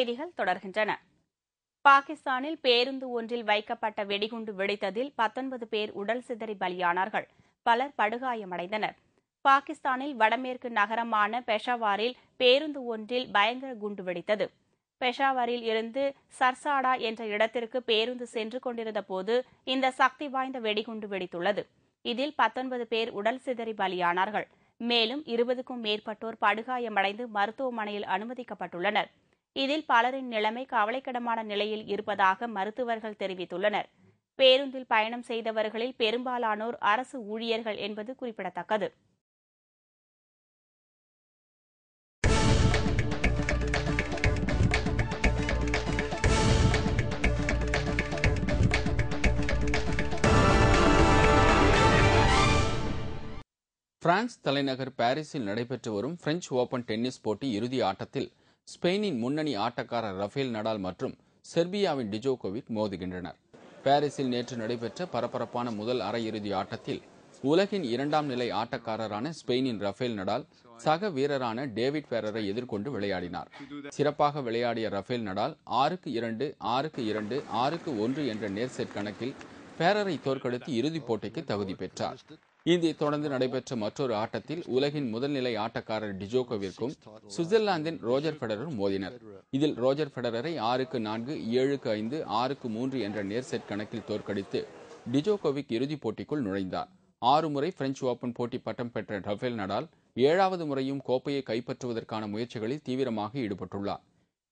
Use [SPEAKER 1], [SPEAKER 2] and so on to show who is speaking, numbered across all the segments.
[SPEAKER 1] செய்திகள் தொடர்கின்றன. பாகிஸ்தானில் பேருந்து ஒன்றில் வைக்கப்பட்ட வெடிகுண்டு வெடித்ததில் 19 பேர் உடல் சிதறி பலியானார்கள். பலர் படுகாயமடைந்தனர். பாகிஸ்தானில் வடமேற்கு நகரமான பெஷாவரில் பேருந்து ஒன்றில் பயங்கர குண்டு வெடித்தது. பெஷாவரில் இருந்து சர்சாடா என்ற இடத்திற்கு பேருந்து சென்று கொண்டிருந்த போது இந்த சக்தி வாய்ந்த வெடிகுண்டு வெடித்துள்ளது. இதில் 19 பேர் உடல் சிதறி பலியானார்கள். மேலும் 20க்கும் மேற்பட்டோர் படுகாயமடைந்து மருத்துவமனையில் அனுமதிக்கப்பட்டுள்ளனர். இதில் பலரின் நிலைமை கவலைக்கிடமான நிலையில் இருப்பதாக மருத்துவர்கள் தெரிவித்துள்ளனர். பேருந்தில் பயணம் செய்தவர்களில் பெரும்பாலானோர் அரசு ஊழியர்கள் என்பது குறிப்பிடத்தக்கது.
[SPEAKER 2] பிரான்ஸ் தலைநகர் பாரிஸில் நடைபெற்று வரும் பிரெஞ்ச் ஓபன் டென்னிஸ் போட்டி இறுதி ஆட்டத்தில் ஸ்பெயினின் முன்னணி ஆட்டக்காரர் ரஃபேல் நடால் மற்றும் செர்பியாவின் டிஜோகோவிக் மோதுகின்றனர். பாரிஸில் நேற்று நடைபெற்ற பரபரப்பான முதல் அரையிறுதி ஆட்டத்தில் உலகின் 2ஆம் நிலை ஆட்டக்காரரான ஸ்பெயினின் ரஃபேல் நடால் சக வீரரான டேவிட் ஃபெரரை எதிர்கொண்டு விளையாடினார். சிறப்பாக விளையாடிய ரஃபேல் நடால் 6-2, 6-2, 6-1 என்ற நேர் செட் கணக்கில் ஃபெரரை தோற்கடித்து இறுதிப் போட்டிக்கு தகுதி பெற்றார். இதைத் தொடர்ந்து நடைபெற்ற மற்றொரு ஆட்டத்தில் உலகின் முதல்நிலை ஆட்டக்காரர் டிஜோகோவிற்கும் சுவிட்சர்லாந்தின் ரோஜர் ஃபெடரரும் மோதினர். இதில் ரோஜர் ஃபெடரரை 6-4, 7-5, 6-3 என்ற நேர் செட் கணக்கில் தோற்கடித்து டிஜோகோவிக் இறுதிப் போட்டிக்குள் நுழைந்தார். 6 முறை பிரெஞ்ச் ஓபன் போட்டி பட்டம் பெற்ற ரஃபேல் நடால் 7வது முறையும் கோப்பையை கைப்பற்றுவதற்கான முயற்சிகளில் தீவிரமாக ஈடுபட்டுள்ளார்.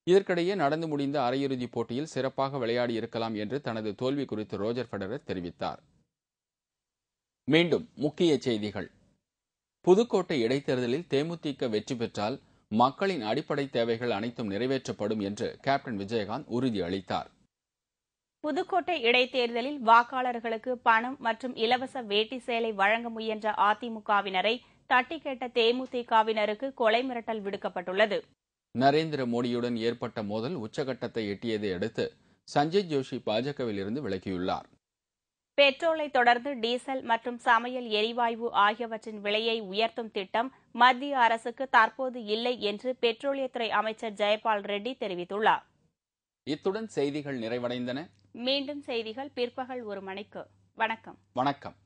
[SPEAKER 2] இதற்கிடையே நடந்து முடிந்த அரையிறுதிப் போட்டியில் சிறப்பாக விளையாடி இருக்கலாம் என்று தனது தோல்வி குறித்து ரோஜர் ஃபெடரர் தெரிவித்தார். மீண்டும் முக்கிய செய்திகள். புதுக்கோட்டை இடைத்தேர்தலில் தேமுதிக வெற்றி பெற்றால் மக்களின் அடிப்படை தேவைகள் அனைத்தும் நிறைவேற்றப்படும் என்று கேப்டன் விஜயகாந்த் உறுதியளித்தார்.
[SPEAKER 1] புதுக்கோட்டை இடைத்தேர்தலில் வாக்காளர்களுக்கு பணம் மற்றும் இலவச வேட்டி சேலை வழங்க முயன்ற அதிமுகவினரை தட்டி கேட்ட தேமுதிகவினருக்கு கொலை மிரட்டல் விடுக்கப்பட்டுள்ளது.
[SPEAKER 2] நரேந்திர மோடியுடன் ஏற்பட்ட மோதல் உச்சகட்டத்தை எட்டியதை அடுத்து சஞ்சய் ஜோஷி பாஜகவில் இருந்து விலகியுள்ளார்.
[SPEAKER 1] பெட்ரோலை தொடர்ந்து டீசல் மற்றும் சமையல் எரிவாயு ஆகியவற்றின் விலையை உயர்த்தும் திட்டம் மத்திய அரசுக்கு தற்போது இல்லை என்று பெட்ரோலியத்துறை அமைச்சர் ஜெயபால் ரெட்டி தெரிவித்துள்ளார்.
[SPEAKER 2] இத்துடன் செய்திகள் நிறைவடைந்தன.
[SPEAKER 1] மீண்டும் செய்திகள் பிற்பகல் 1 மணிக்கு. வணக்கம்.